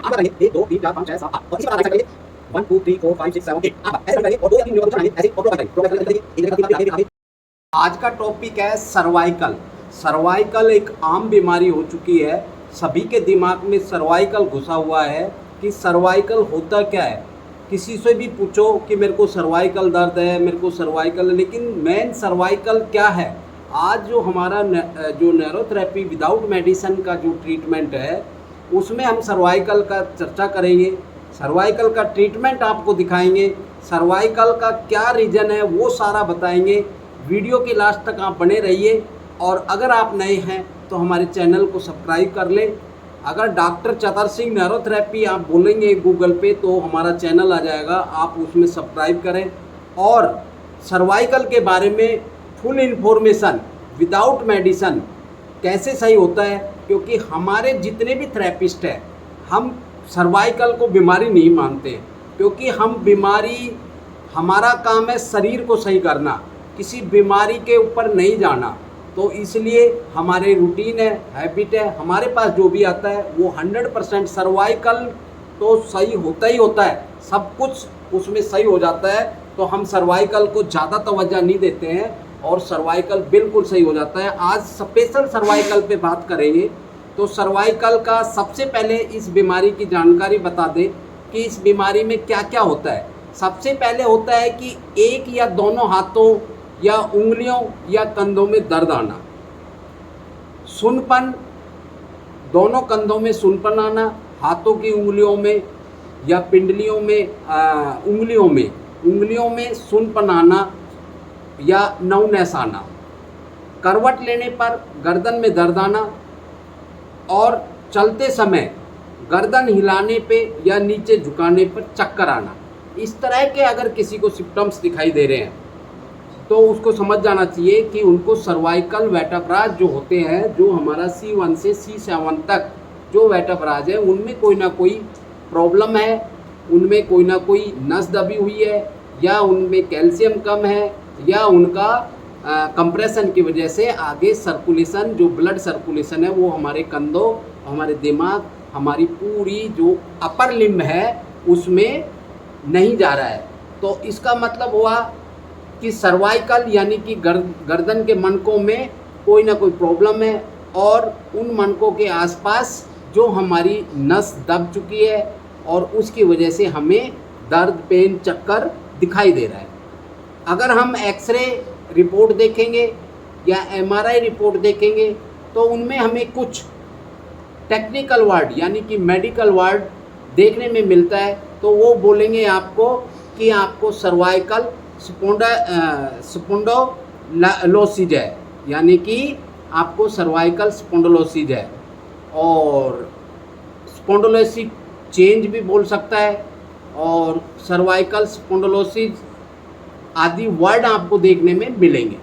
आप बताइए 1 2 3 4 5 6 7 8 और इसी प्रकार करिए 1 2 3 4 5 6 7 8 आप ऐसे करिए और 2 या 3 वीडियो को चलाइए ऐसे और प्रोग्रेस करिए एक जगह काफी आगे। आज का टॉपिक है सर्वाइकल। सर्वाइकल एक आम बीमारी हो चुकी है, सभी के दिमाग में सर्वाइकल घुसा हुआ है कि सर्वाइकल होता क्या है। किसी से भी पूछो कि मेरे को सर्वाइकल दर्द है, मेरे को सर्वाइकल, लेकिन मेन सर्वाइकल क्या है। आज जो हमारा जो न्यूरोथेरेपी विदाउट मेडिसिन का जो ट्रीटमेंट है उसमें हम सर्वाइकल का चर्चा करेंगे, सर्वाइकल का ट्रीटमेंट आपको दिखाएंगे, सर्वाइकल का क्या रीज़न है वो सारा बताएंगे। वीडियो के लास्ट तक आप बने रहिए और अगर आप नए हैं तो हमारे चैनल को सब्सक्राइब कर लें। अगर डॉक्टर चतर सिंह न्यूरोथेरेपी आप बोलेंगे गूगल पे तो हमारा चैनल आ जाएगा, आप उसमें सब्सक्राइब करें और सर्वाइकल के बारे में फुल इन्फॉर्मेशन विदाउट मेडिसिन कैसे सही होता है, क्योंकि हमारे जितने भी थेरेपिस्ट हैं हम सर्वाइकल को बीमारी नहीं मानते, क्योंकि हम बीमारी, हमारा काम है शरीर को सही करना, किसी बीमारी के ऊपर नहीं जाना। तो इसलिए हमारे रूटीन है, हैबिट है, हमारे पास जो भी आता है वो 100% सर्वाइकल तो सही होता ही होता है, सब कुछ उसमें सही हो जाता है। तो हम सर्वाइकल को ज़्यादा तवज्जो नहीं देते हैं और सर्वाइकल बिल्कुल सही हो जाता है। आज स्पेशल सर्वाइकल पे बात करेंगे। तो सर्वाइकल का सबसे पहले इस बीमारी की जानकारी बता दें कि इस बीमारी में क्या क्या होता है। सबसे पहले होता है कि एक या दोनों हाथों या उंगलियों या कंधों में दर्द आना, सुनपन, दोनों कंधों में सुनपन आना, हाथों की उंगलियों में या पिंडलियों में उंगलियों में सुनपन आना या नवनेस आना, करवट लेने पर गर्दन में दर्द आना और चलते समय गर्दन हिलाने पे या नीचे झुकाने पर चक्कर आना। इस तरह के अगर किसी को सिम्टम्स दिखाई दे रहे हैं तो उसको समझ जाना चाहिए कि उनको सर्वाइकल वेटाब्राज जो होते हैं, जो हमारा C1 से C7 तक जो वेटाब्राज है उनमें कोई ना कोई प्रॉब्लम है, उनमें कोई ना कोई नस दबी हुई है या उनमें कैल्शियम कम है या उनका कंप्रेशन की वजह से आगे सर्कुलेशन, जो ब्लड सर्कुलेशन है वो हमारे कंधों, हमारे दिमाग, हमारी पूरी जो अपर लिम्ब है उसमें नहीं जा रहा है। तो इसका मतलब हुआ कि सर्वाइकल यानी कि गर्दन के मनकों में कोई ना कोई प्रॉब्लम है और उन मनकों के आसपास जो हमारी नस दब चुकी है और उसकी वजह से हमें दर्द, पेन, चक्कर दिखाई दे रहा है। अगर हम एक्सरे रिपोर्ट देखेंगे या MRI रिपोर्ट देखेंगे तो उनमें हमें कुछ टेक्निकल वर्ड यानी कि मेडिकल वर्ड देखने में मिलता है। तो वो बोलेंगे आपको कि आपको सर्वाइकल स्पोंडोलोसिस है, यानी कि आपको सर्वाइकल स्पोंडोलोसिस है, और स्पोंडोलोसिस चेंज भी बोल सकता है और सर्वाइकल स्पोंडोलोसिस आदि वर्ड आपको देखने में मिलेंगे।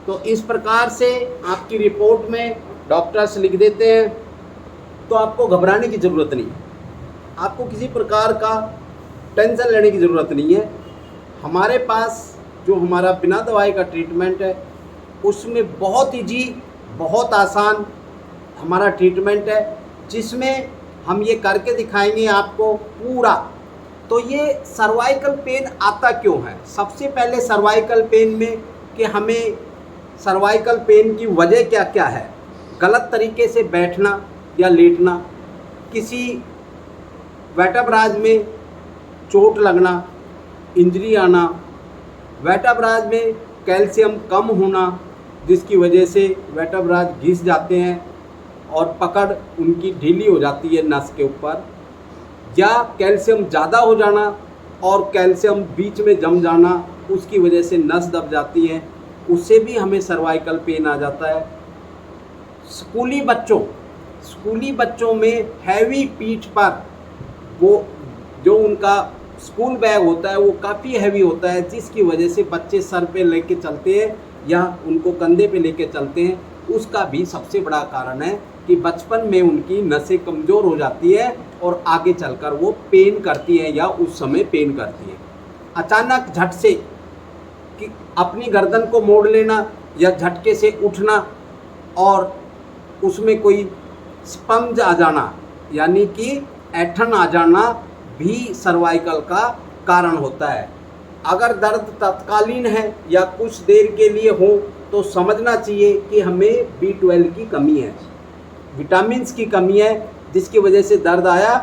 तो इस प्रकार से आपकी रिपोर्ट में डॉक्टर्स लिख देते हैं, तो आपको घबराने की ज़रूरत नहीं है, आपको किसी प्रकार का टेंशन लेने की ज़रूरत नहीं है। हमारे पास जो हमारा बिना दवाई का ट्रीटमेंट है उसमें बहुत ईजी, बहुत आसान हमारा ट्रीटमेंट है, जिसमें हम ये करके दिखाएंगे आपको पूरा। तो ये सर्वाइकल पेन आता क्यों है? सबसे पहले सर्वाइकल पेन में कि हमें सर्वाइकल पेन की वजह क्या क्या है। गलत तरीके से बैठना या लेटना, किसी वेटाब्राज में चोट लगना, इंजरी आना, वेटाब्राज में कैल्शियम कम होना जिसकी वजह से वेटाब्राज घिस जाते हैं और पकड़ उनकी ढीली हो जाती है नस के ऊपर, या कैल्शियम ज़्यादा हो जाना और कैल्शियम बीच में जम जाना, उसकी वजह से नस दब जाती है, उससे भी हमें सर्वाइकल पेन आ जाता है। स्कूली बच्चों में हैवी पीठ पर वो जो उनका स्कूल बैग होता है वो काफ़ी हैवी होता है, जिसकी वजह से बच्चे सर पे लेके चलते हैं या उनको कंधे पे लेके चलते हैं, उसका भी सबसे बड़ा कारण है कि बचपन में उनकी नसें कमज़ोर हो जाती है और आगे चलकर वो पेन करती है या उस समय पेन करती है। अचानक झट से कि अपनी गर्दन को मोड़ लेना या झटके से उठना और उसमें कोई स्पंज आ जाना, यानी कि ऐंठन आ जाना भी सर्वाइकल का कारण होता है। अगर दर्द तत्कालीन है या कुछ देर के लिए हो तो समझना चाहिए कि हमें B12 की कमी है, विटामिन्स की कमी है, जिसकी वजह से दर्द आया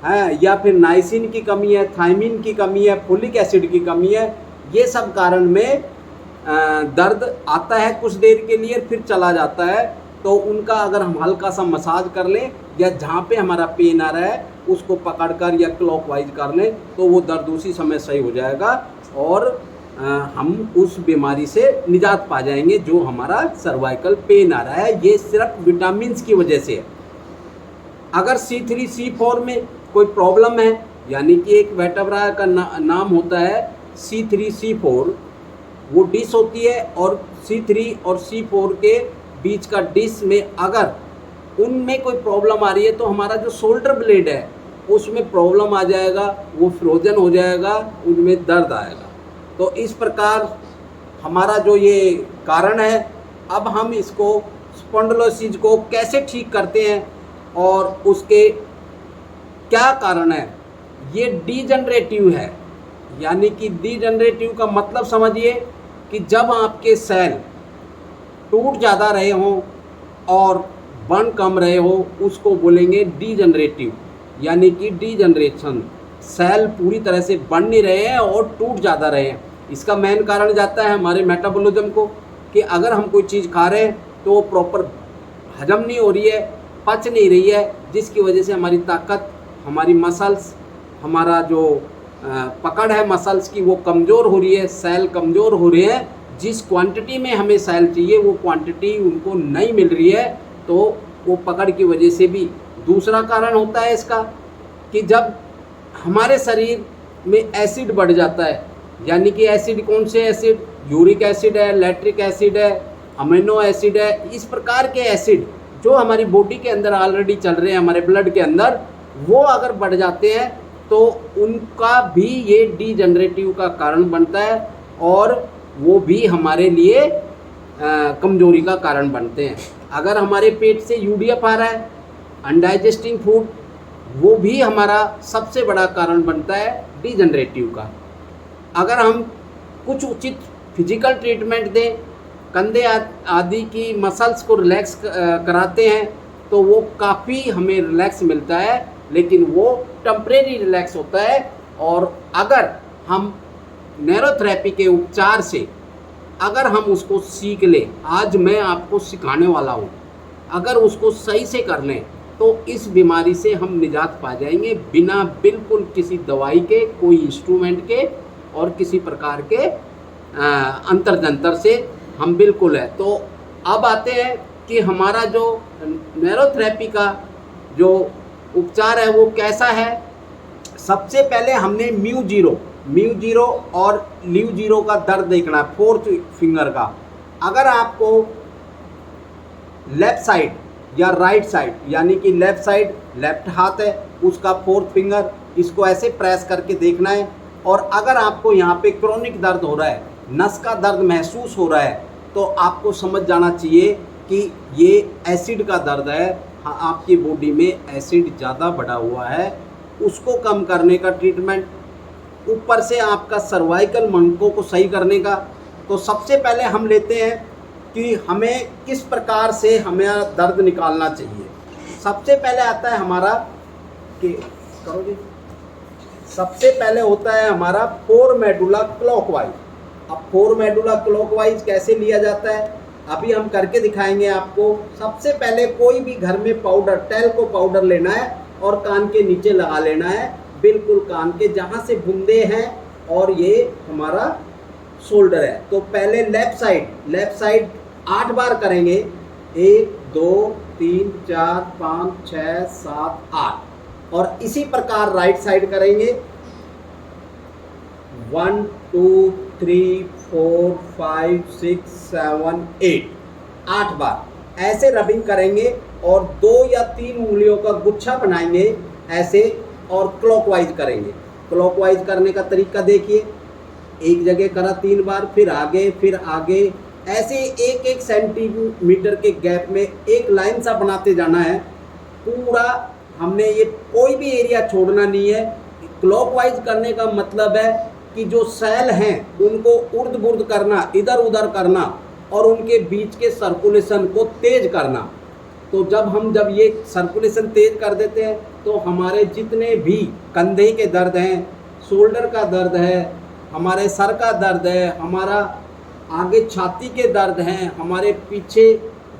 है, या फिर नाइसिन की कमी है, थायमिन की कमी है, फोलिक एसिड की कमी है। ये सब कारण में दर्द आता है कुछ देर के लिए, फिर चला जाता है। तो उनका अगर हम हल्का सा मसाज कर लें या जहाँ पे हमारा पेन आ रहा है उसको पकड़कर या क्लॉकवाइज कर लें तो वो दर्द उसी समय सही हो जाएगा और हम उस बीमारी से निजात पा जाएंगे जो हमारा सर्वाइकल पेन आ रहा है। ये सिर्फ विटामिन्स की वजह से है। अगर C3 C4 में कोई प्रॉब्लम है, यानी कि एक वर्टेब्रा का नाम होता है C3 C4, वो डिश होती है और C3 और C4 के बीच का डिश में अगर उनमें कोई प्रॉब्लम आ रही है तो हमारा जो शोल्डर ब्लेड है उसमें प्रॉब्लम आ जाएगा, वो फ्रोजन हो जाएगा, उनमें दर्द आएगा। तो इस प्रकार हमारा जो ये कारण है, अब हम इसको स्पॉन्डिलोसिस को कैसे ठीक करते हैं और उसके क्या कारण है। ये डीजनरेटिव है, यानी कि डीजनरेटिव का मतलब समझिए कि जब आपके सेल टूट ज़्यादा रहे हों और बन कम रहे हो उसको बोलेंगे डीजनरेटिव, यानी कि डीजनरेशन। सेल पूरी तरह से बन नहीं रहे हैं और टूट ज़्यादा रहे हैं। इसका मेन कारण जाता है हमारे मेटाबॉलिज्म को, कि अगर हम कोई चीज़ खा रहे हैं तो वो प्रॉपर हजम नहीं हो रही है, पच नहीं रही है, जिसकी वजह से हमारी ताकत, हमारी मसल्स, हमारा जो पकड़ है मसल्स की वो कमज़ोर हो रही है, सेल कमज़ोर हो रहे हैं। जिस क्वांटिटी में हमें सेल चाहिए वो क्वांटिटी उनको नहीं मिल रही है, तो वो पकड़ की वजह से भी। दूसरा कारण होता है इसका कि जब हमारे शरीर में एसिड बढ़ जाता है, यानी कि एसिड कौन से एसिड, यूरिक एसिड है, लैक्टिक एसिड है, अमीनो एसिड है, इस प्रकार के एसिड जो हमारी बॉडी के अंदर ऑलरेडी चल रहे हैं, हमारे ब्लड के अंदर, वो अगर बढ़ जाते हैं तो उनका भी ये डीजनरेटिव का कारण बनता है और वो भी हमारे लिए कमजोरी का कारण बनते हैं। अगर हमारे पेट से यूडीएफ आ रहा है, अनडाइजेस्टिंग फूड, वो भी हमारा सबसे बड़ा कारण बनता है डीजनरेटिव का। अगर हम कुछ उचित फिजिकल ट्रीटमेंट दें, कंधे आदि की मसल्स को रिलैक्स कराते हैं तो वो काफ़ी हमें रिलैक्स मिलता है, लेकिन वो टेम्परेरी रिलैक्स होता है। और अगर हम न्यूरोथेरेपी के उपचार से अगर हम उसको सीख लें, आज मैं आपको सिखाने वाला हूँ, अगर उसको सही से कर लें तो इस बीमारी से हम निजात पा जाएंगे बिना बिल्कुल किसी दवाई के, कोई इंस्ट्रूमेंट के और किसी प्रकार के अंतर जंतर से हम बिल्कुल है। तो अब आते हैं कि हमारा जो न्यूरोथेरेपी का जो उपचार है वो कैसा है। सबसे पहले हमने म्यू जीरो और ल्यू जीरो का दर्द देखना है, फोर्थ फिंगर का। अगर आपको लेफ्ट साइड या राइट साइड, यानी कि लेफ्ट साइड लेफ्ट हाथ है उसका फोर्थ फिंगर, इसको ऐसे प्रेस करके देखना है। और अगर आपको यहाँ पे क्रोनिक दर्द हो रहा है, नस का दर्द महसूस हो रहा है, तो आपको समझ जाना चाहिए कि ये एसिड का दर्द है। हाँ, आपकी बॉडी में एसिड ज़्यादा बढ़ा हुआ है, उसको कम करने का ट्रीटमेंट, ऊपर से आपका सर्वाइकल मंको को सही करने का। तो सबसे पहले हम लेते हैं कि हमें किस प्रकार से हमें दर्द निकालना चाहिए। सबसे पहले आता है हमारा कि करो जी, सबसे पहले होता है हमारा फोर मेडुला क्लॉकवाइज। अब फोर मेडुला क्लॉकवाइज कैसे लिया जाता है अभी हम करके दिखाएंगे आपको। सबसे पहले कोई भी घर में पाउडर, टेल्को पाउडर लेना है और कान के नीचे लगा लेना है, बिल्कुल कान के जहाँ से बूंदे हैं, और ये हमारा शोल्डर है। तो पहले लेफ्ट साइड 8 बार करेंगे, 1 2 3 4 5 6 7 8। और इसी प्रकार राइट साइड करेंगे 1 2 3 4 5 6 7 8 बार ऐसे रबिंग करेंगे और 2 या 3 उंगलियों का गुच्छा बनाएंगे ऐसे और क्लॉकवाइज करेंगे। क्लॉकवाइज करने का तरीका देखिए, एक जगह करा 3 बार, फिर आगे ऐसे 1-1 सेंटीमीटर के गैप में एक लाइन सा बनाते जाना है। पूरा हमने ये कोई भी एरिया छोड़ना नहीं है। क्लॉकवाइज करने का मतलब है कि जो सेल हैं उनको उर्द बुर्द करना, इधर उधर करना और उनके बीच के सर्कुलेशन को तेज करना। तो जब ये सर्कुलेशन तेज कर देते हैं तो हमारे जितने भी कंधे के दर्द हैं, शोल्डर का दर्द है, हमारे सर का दर्द है, हमारा आगे छाती के दर्द हैं, हमारे पीछे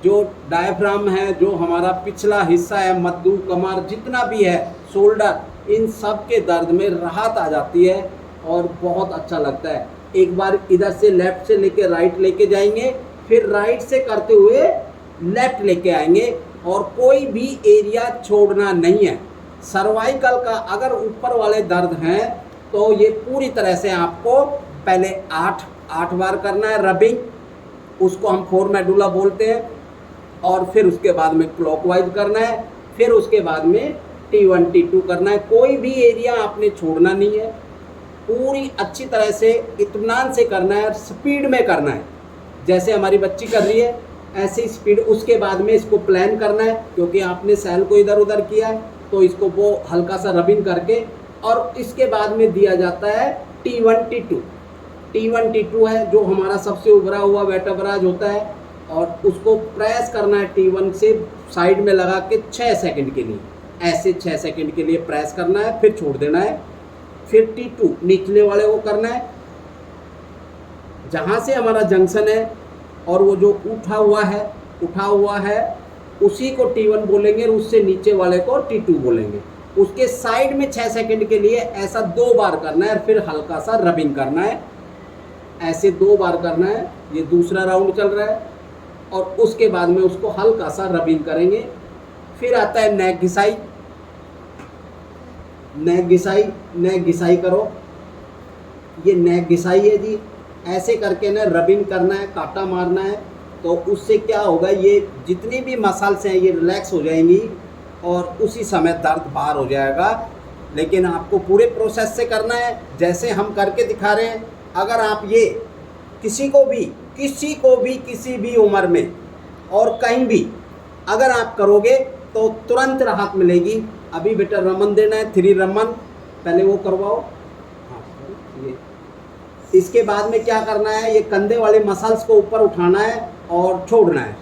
जो डायफ्राम है, जो हमारा पिछला हिस्सा है, मद्दू, कमर, जितना भी है, शोल्डर, इन सब के दर्द में राहत आ जाती है और बहुत अच्छा लगता है। एक बार इधर से लेफ़्ट से लेके राइट लेके जाएंगे, फिर राइट से करते हुए लेफ़्ट लेके आएंगे और कोई भी एरिया छोड़ना नहीं है। सर्वाइकल का अगर ऊपर वाले दर्द हैं तो ये पूरी तरह से आपको पहले 8 बार करना है रबिंग, उसको हम 4 मेडुला बोलते हैं, और फिर उसके बाद में क्लॉकवाइज करना है, फिर उसके बाद में T1 T2 करना है। कोई भी एरिया आपने छोड़ना नहीं है, पूरी अच्छी तरह से इत्मीनान से करना है, स्पीड में करना है। जैसे हमारी बच्ची कर रही है ऐसी स्पीड। उसके बाद में इसको प्लान करना है, क्योंकि आपने सेल को इधर उधर किया है तो इसको वो हल्का सा रबिंग करके, और इसके बाद में दिया जाता है T1 T2। T1 T2 है जो हमारा सबसे उभरा हुआ वेटाबराज होता है, और उसको प्रेस करना है T1 से साइड में लगा के 6 सेकंड के लिए, ऐसे 6 सेकंड के लिए प्रेस करना है, फिर छोड़ देना है। फिर T2 निचले वाले को करना है, जहाँ से हमारा जंक्शन है और वो जो उठा हुआ है उसी को T1 बोलेंगे, और उससे नीचे वाले को T2 बोलेंगे। उसके साइड में 6 सेकंड के लिए ऐसा 2 बार करना है, फिर हल्का सा रबिंग करना है, ऐसे 2 बार करना है। ये दूसरा राउंड चल रहा है, और उसके बाद में उसको हल्का सा रबिंग करेंगे। फिर आता है नेक घिसाई। नेक घिसाई करो, ये नेक घिसाई है जी। ऐसे करके ना रबिंग करना है, काटा मारना है, तो उससे क्या होगा, ये जितनी भी मसल्स हैं ये रिलैक्स हो जाएंगी और उसी समय दर्द बाहर हो जाएगा। लेकिन आपको पूरे प्रोसेस से करना है जैसे हम करके दिखा रहे हैं। अगर आप ये किसी को भी किसी भी उम्र में और कहीं भी अगर आप करोगे तो तुरंत राहत मिलेगी। अभी बेटा रमन देना है, 3 रमन पहले वो करवाओ। हाँ, ये इसके बाद में क्या करना है, ये कंधे वाले मसल्स को ऊपर उठाना है और छोड़ना है,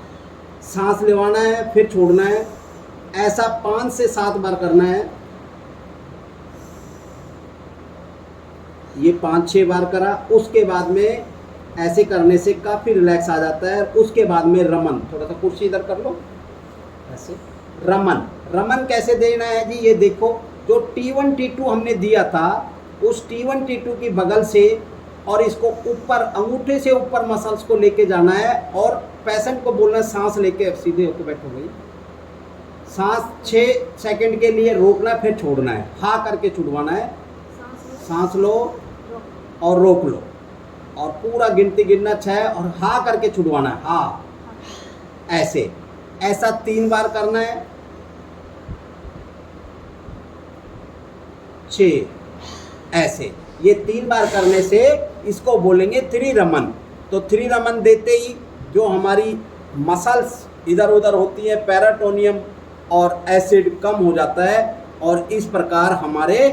सांस लेवाना है, फिर छोड़ना है। ऐसा 5 से 7 बार करना है। ये 5-6 बार करा, उसके बाद में ऐसे करने से काफ़ी रिलैक्स आ जाता है। उसके बाद में रमन, थोड़ा सा कुर्सी इधर कर लो, ऐसे रमन कैसे देना है जी, ये देखो जो T1 T2 हमने दिया था उस T1 T2 की बगल से, और इसको ऊपर अंगूठे से ऊपर मसल्स को लेके जाना है, और पेशेंट को बोलना है सांस लेके सीधे होकर बैठो भाई, सांस 6 सेकंड के लिए रोकना, फिर छोड़ना है, हा करके छुड़वाना है, सांस लो और रोक लो, और पूरा गिनती गिनना 6 और हा करके छुड़वाना है, हा, ऐसा 3 बार करना है, 6 ऐसे। ये 3 बार करने से इसको बोलेंगे 3 रमन। तो 3 रमन देते ही जो हमारी मसल्स इधर उधर होती है, पेराटोनियम और एसिड कम हो जाता है, और इस प्रकार हमारे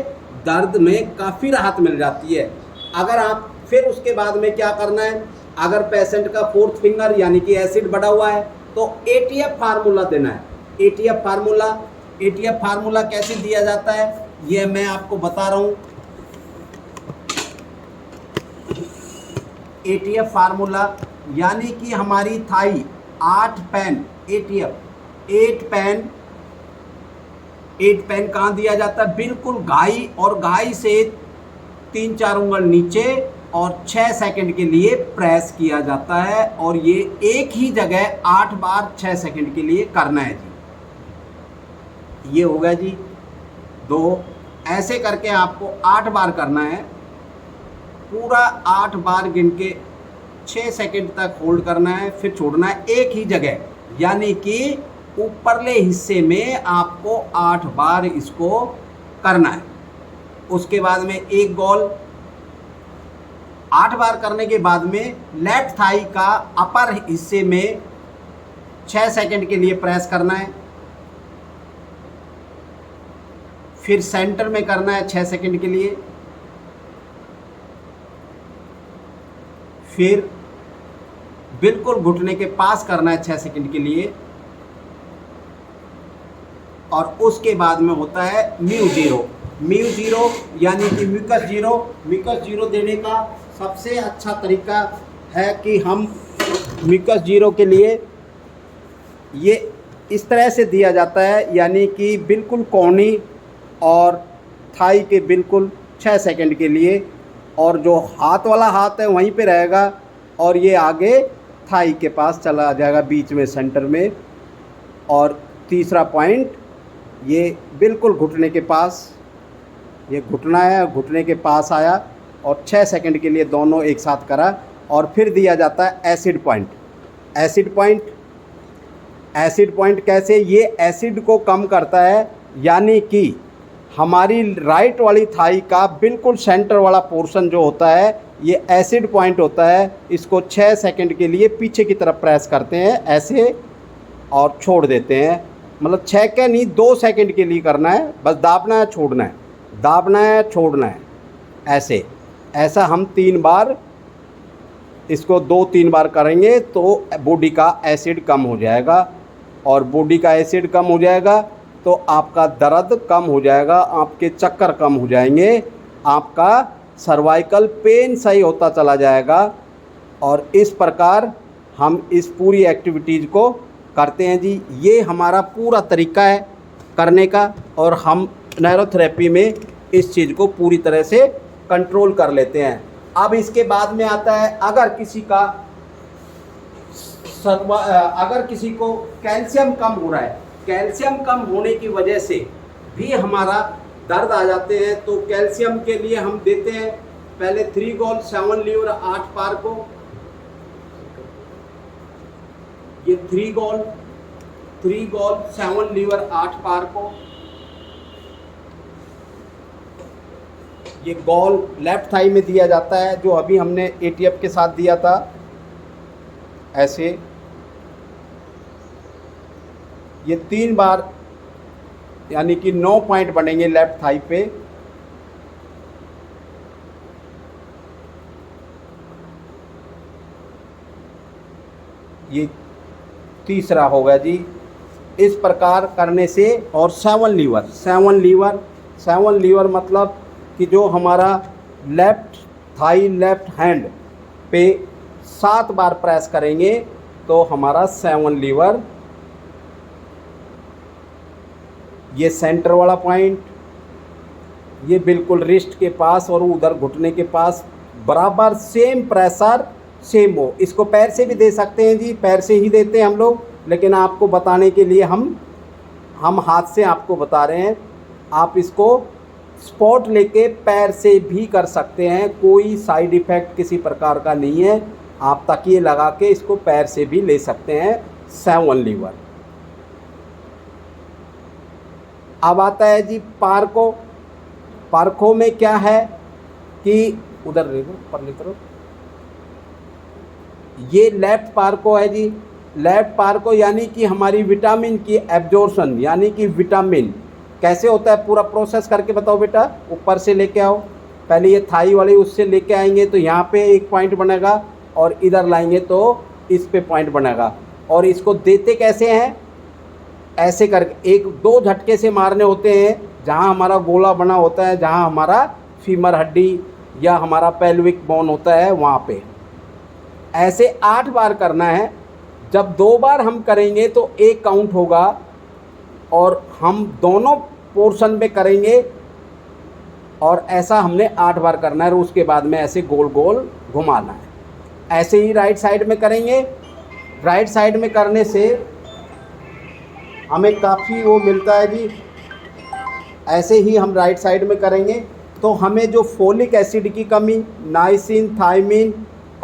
दर्द में काफ़ी राहत मिल जाती है। अगर आप फिर उसके बाद में क्या करना है, अगर पेशेंट का 4th फिंगर यानी कि एसिड बढ़ा हुआ है तो ATF फार्मूला देना है। ATF फार्मूला कैसे दिया जाता है ये मैं आपको बता रहा हूँ। ATF फार्मूला यानी कि हमारी थाई 8 पैन ATF 8 पैन कहाँ दिया जाता है, बिल्कुल घाई, और घाई से 3-4 उंगल नीचे, और 6 सेकंड के लिए प्रेस किया जाता है, और ये एक ही जगह 8 बार 6 सेकंड के लिए करना है जी। ये होगा जी 2, ऐसे करके आपको 8 बार करना है, पूरा 8 बार गिन के 6 सेकंड तक होल्ड करना है, फिर छोड़ना है एक ही जगह, यानी कि ऊपरले हिस्से में आपको 8 बार इसको करना है। उसके बाद में एक गोल 8 बार करने के बाद में लेफ्ट थाई का अपर हिस्से में 6 सेकंड के लिए प्रेस करना है, फिर सेंटर में करना है 6 सेकंड के लिए, फिर बिल्कुल घुटने के पास करना है 6 सेकंड के लिए, और उसके बाद में होता है म्यू जीरो यानी कि म्यूकस जीरो देने का सबसे अच्छा तरीका है कि हम म्यूकस जीरो के लिए ये इस तरह से दिया जाता है, यानी कि बिल्कुल कोहनी और थाई के बिल्कुल 6 सेकंड के लिए, और जो हाथ वाला हाथ है वहीं पे रहेगा और ये आगे थाई के पास चला जाएगा बीच में सेंटर में। और तीसरा पॉइंट ये बिल्कुल घुटने के पास, ये घुटना है, घुटने के पास आया और 6 सेकंड के लिए दोनों एक साथ करा। और फिर दिया जाता है एसिड पॉइंट कैसे? ये एसिड को कम करता है, यानी कि हमारी राइट वाली थाई का बिल्कुल सेंटर वाला पोर्शन जो होता है ये एसिड पॉइंट होता है। इसको 6 सेकंड के लिए पीछे की तरफ प्रेस करते हैं ऐसे और छोड़ देते हैं, मतलब 6 के नहीं 2 सेकंड के लिए करना है, बस दाबना है छोड़ना है, दाबना है छोड़ना है, ऐसा हम 3 बार, इसको 2-3 बार करेंगे तो बॉडी का एसिड कम हो जाएगा। और बॉडी का एसिड कम हो जाएगा तो आपका दर्द कम हो जाएगा, आपके चक्कर कम हो जाएंगे, आपका सर्वाइकल पेन सही होता चला जाएगा। और इस प्रकार हम इस पूरी एक्टिविटीज़ को करते हैं जी। ये हमारा पूरा तरीका है करने का, और हम न्यूरोथेरेपी में इस चीज़ को पूरी तरह से कंट्रोल कर लेते हैं। अब इसके बाद में आता है अगर किसी को कैल्शियम कम हो रहा है, कैल्शियम कम होने की वजह से भी हमारा दर्द आ जाते हैं, तो कैल्शियम के लिए हम देते हैं पहले 3 गोल 7 लीवर 8 पार को, ये 3 गोल 7 लीवर 8 पार को, ये गोल लेफ्ट थाई में दिया जाता है जो अभी हमने एटीएफ के साथ दिया था, ऐसे ये 3 बार, यानी कि 9 पॉइंट बनेंगे लेफ्ट थाई पे। ये तीसरा होगा जी। इस प्रकार करने से, और 7 लीवर मतलब कि जो हमारा लेफ्ट थाई लेफ्ट हैंड पे 7 बार प्रेस करेंगे तो हमारा 7 लीवर, ये सेंटर वाला पॉइंट, ये बिल्कुल रिस्ट के पास और उधर घुटने के पास बराबर सेम प्रेशर सेम हो। इसको पैर से भी दे सकते हैं जी, पैर से ही देते हैं हम लोग, लेकिन आपको बताने के लिए हम हाथ से आपको बता रहे हैं। आप इसको स्पॉट लेके पैर से भी कर सकते हैं, कोई साइड इफ़ेक्ट किसी प्रकार का नहीं है। आप तकिए लगा के इसको पैर से भी ले सकते हैं 7 लीवर। अब आता है जी पार्को में क्या है कि उधर पर ले करो, ये लेफ्ट पार्को है जी। लेफ्ट पार्को यानी कि हमारी विटामिन की एब्जॉर्प्शन, यानी कि विटामिन कैसे होता है पूरा प्रोसेस करके बताओ बेटा। ऊपर से लेके आओ, पहले ये थाई वाली उससे लेके आएंगे तो यहाँ पे एक पॉइंट बनेगा, और इधर लाएंगे तो इस पे पॉइंट बनेगा। और इसको देते कैसे हैं? ऐसे करके 1-2 झटके से मारने होते हैं, जहाँ हमारा गोला बना होता है, जहाँ हमारा फीमर हड्डी या हमारा पेल्विक बोन होता है वहाँ पे। ऐसे 8 बार करना है। जब 2 बार हम करेंगे तो 1 काउंट होगा, और हम दोनों पोर्शन में करेंगे, और ऐसा हमने 8 बार करना है। और उसके बाद में ऐसे गोल गोल घुमाना है। ऐसे ही राइट साइड में करेंगे। राइट साइड में करने से हमें काफ़ी वो मिलता है जी। ऐसे ही हम राइट साइड में करेंगे तो हमें जो फोलिक एसिड की कमी, नाइसिन, थायमिन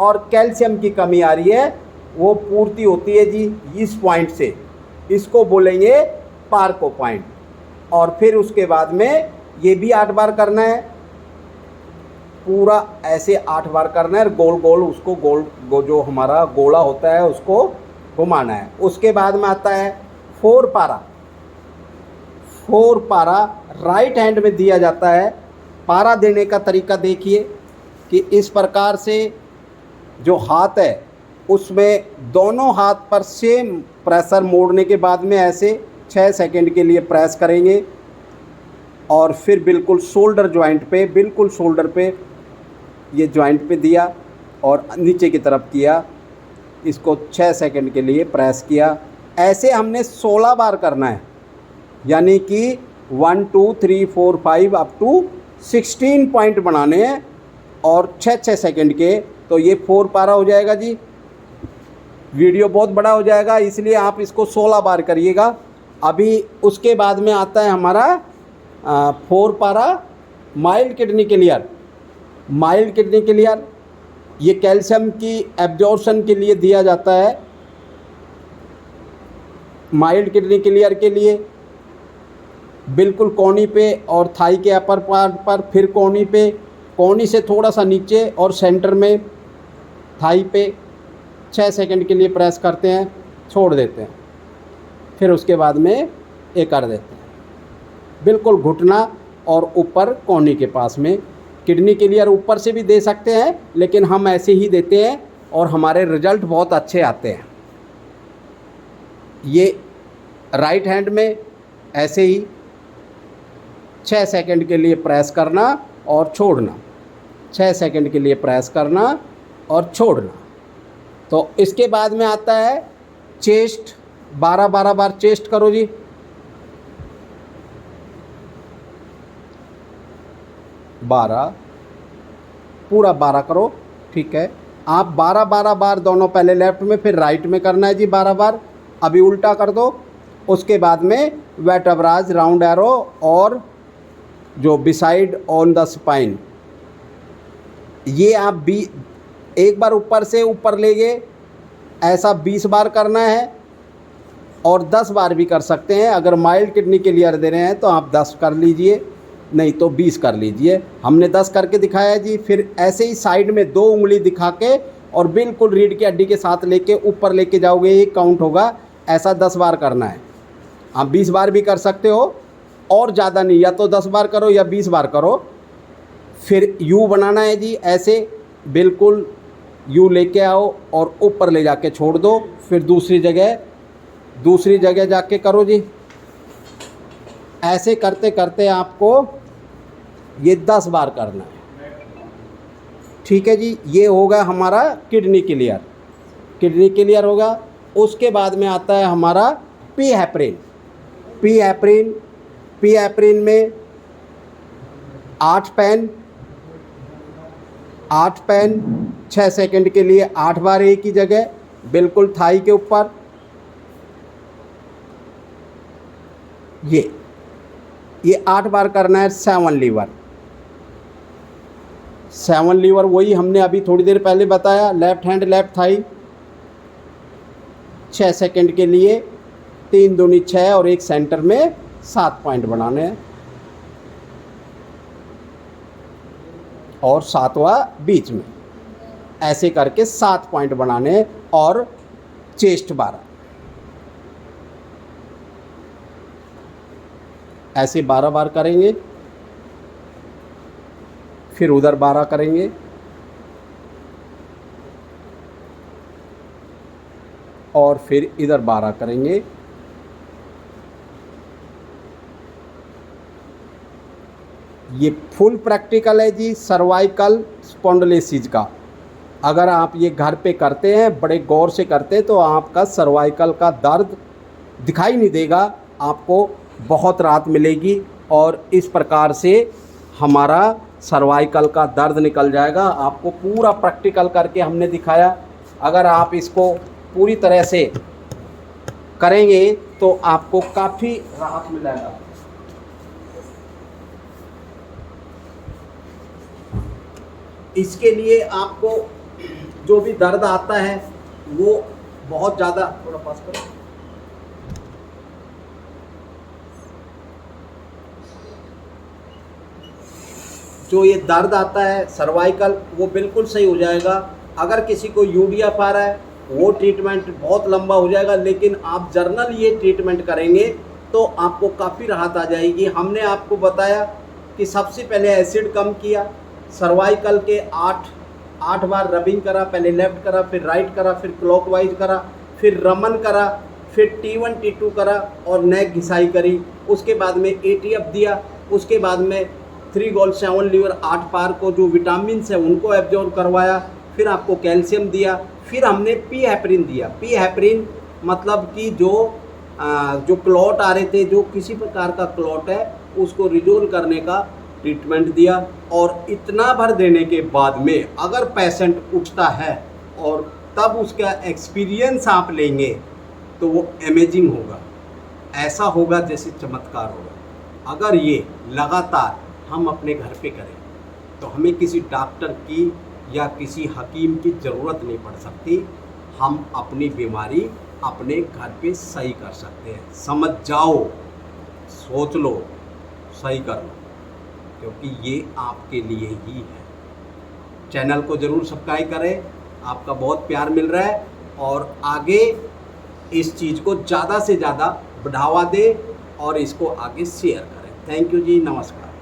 और कैल्शियम की कमी आ रही है वो पूर्ति होती है जी इस पॉइंट से। इसको बोलेंगे पार्को पॉइंट। और फिर उसके बाद में ये भी 8 बार करना है, पूरा ऐसे 8 बार करना है। गोल गोल उसको जो हमारा गोला होता है उसको घुमाना है। उसके बाद में आता है 4 पारा। 4 पारा राइट हैंड में दिया जाता है। पारा देने का तरीका देखिए कि इस प्रकार से जो हाथ है उसमें दोनों हाथ पर सेम प्रेशर मोड़ने के बाद में ऐसे 6 सेकंड के लिए प्रेस करेंगे और फिर बिल्कुल शोल्डर जॉइंट पे, बिल्कुल शोल्डर पे ये जॉइंट पे दिया और नीचे की तरफ किया, इसको 6 सेकंड के लिए प्रेस किया। ऐसे हमने 16 बार करना है, यानी कि 1 2 3 4 5 अप टू 16 पॉइंट बनाने हैं और 6-6 सेकंड के। तो ये 4 पारा हो जाएगा जी। वीडियो बहुत बड़ा हो जाएगा इसलिए आप इसको 16 बार करिएगा। अभी उसके बाद में आता है हमारा 4 पारा mild kidney clear. Mild kidney clear ये कैल्शियम की एब्जॉर्प्शन के लिए दिया जाता है। माइल्ड किडनी क्लियर के लिए बिल्कुल कोहनी पे और थाई के अपर पार्ट पर, फिर कोहनी पे, कोहनी से थोड़ा सा नीचे और सेंटर में थाई पे 6 सेकंड के लिए प्रेस करते हैं, छोड़ देते हैं, फिर उसके बाद में ये कर देते हैं। बिल्कुल घुटना और ऊपर कोहनी के पास में। किडनी क्लियर ऊपर से भी दे सकते हैं लेकिन हम ऐसे ही देते हैं और हमारे रिज़ल्ट बहुत अच्छे आते हैं। ये राइट हैंड में ऐसे ही 6 सेकंड के लिए प्रेस करना और छोड़ना, 6 सेकंड के लिए प्रेस करना और छोड़ना। तो इसके बाद में आता है चेस्ट। 12-12 बार चेस्ट करो जी। 12 पूरा 12 करो, ठीक है। आप 12-12 बार दोनों, पहले लेफ्ट में फिर राइट में करना है जी 12 बार। अभी उल्टा कर दो। उसके बाद में वेटब्राज, राउंड एरो और जो बिसाइड ऑन द स्पाइन, ये आप एक बार ऊपर से ऊपर ले गए, ऐसा 20 बार करना है और 10 बार भी कर सकते हैं। अगर माइल्ड किडनी क्लियर दे रहे हैं तो आप 10 कर लीजिए, नहीं तो 20 कर लीजिए। हमने 10 करके दिखाया जी। फिर ऐसे ही साइड में 2 उंगली दिखा के और बिल्कुल रीढ़ की हड्डी के साथ लेके ऊपर लेके जाओगे, ये काउंट होगा। ऐसा 10 बार करना है। आप 20 बार भी कर सकते हो और ज़्यादा नहीं, या तो 10 बार करो या 20 बार करो। फिर यू बनाना है जी, ऐसे बिल्कुल यू लेके आओ और ऊपर ले जाके छोड़ दो। फिर दूसरी जगह जाके करो जी। ऐसे करते करते आपको ये 10 बार करना है, ठीक है जी। ये होगा हमारा किडनी क्लियर। किडनी क्लियर होगा। उसके बाद में आता है हमारा पी हेपरिन। पी हेपरिन में 8 पेन 6 सेकंड के लिए 8 बार एक ही जगह, बिल्कुल थाई के ऊपर। ये 8 बार करना है। 7 लीवर वही हमने अभी थोड़ी देर पहले बताया। Left hand left thigh 6 second के लिए, 3 दूनी 6 और एक सेंटर में 7 पॉइंट बनाने हैं और 7वां बीच में। ऐसे करके 7 पॉइंट बनाने हैं और चेस्ट 12। ऐसे 12 बार करेंगे, फिर उधर 12 करेंगे और फिर इधर 12 करेंगे। ये फुल प्रैक्टिकल है जी सर्वाइकल स्पॉन्डिलोसिस का। अगर आप ये घर पे करते हैं, बड़े गौर से करते हैं, तो आपका सर्वाइकल का दर्द दिखाई नहीं देगा, आपको बहुत राहत मिलेगी और इस प्रकार से हमारा सर्वाइकल का दर्द निकल जाएगा। आपको पूरा प्रैक्टिकल करके हमने दिखाया। अगर आप इसको पूरी तरह से करेंगे तो आपको काफ़ी राहत मिलेगा। इसके लिए आपको जो भी दर्द आता है वो बहुत ज़्यादा, थोड़ा पास करो, जो ये दर्द आता है सर्वाइकल, वो बिल्कुल सही हो जाएगा। अगर किसी को यूडीएफ आ रहा है वो ट्रीटमेंट बहुत लंबा हो जाएगा, लेकिन आप जर्नल ये ट्रीटमेंट करेंगे तो आपको काफ़ी राहत आ जाएगी। हमने आपको बताया कि सबसे पहले एसिड कम किया, सर्वाइकल के 8 बार रबिंग करा, पहले लेफ़्ट करा, फिर राइट करा, फिर क्लॉकवाइज करा, फिर रमन करा, फिर T1 T2 करा और नेक घिसाई करी। उसके बाद में ATF दिया, उसके बाद में 3 गोल 7 लीवर 8 पार को जो विटामिन्स है उनको एब्जॉर्ब करवाया, फिर आपको कैल्शियम दिया, फिर हमने पी हेपरिन दिया। पी हेपरिन मतलब कि जो क्लॉट आ रहे थे, जो किसी प्रकार का क्लॉट है उसको रिजोल्व करने का ट्रीटमेंट दिया। और इतना भर देने के बाद में अगर पेशेंट उठता है और तब उसका एक्सपीरियंस आप लेंगे तो वो अमेजिंग होगा, ऐसा होगा जैसे चमत्कार होगा। अगर ये लगातार हम अपने घर पे करें तो हमें किसी डॉक्टर की या किसी हकीम की ज़रूरत नहीं पड़ सकती। हम अपनी बीमारी अपने घर पे सही कर सकते हैं। समझ जाओ, सोच लो, सही कर लो, क्योंकि ये आपके लिए ही है। चैनल को ज़रूर सब्सक्राइब करें, आपका बहुत प्यार मिल रहा है और आगे इस चीज़ को ज़्यादा से ज़्यादा बढ़ावा दें और इसको आगे शेयर करें। थैंक यू जी, नमस्कार।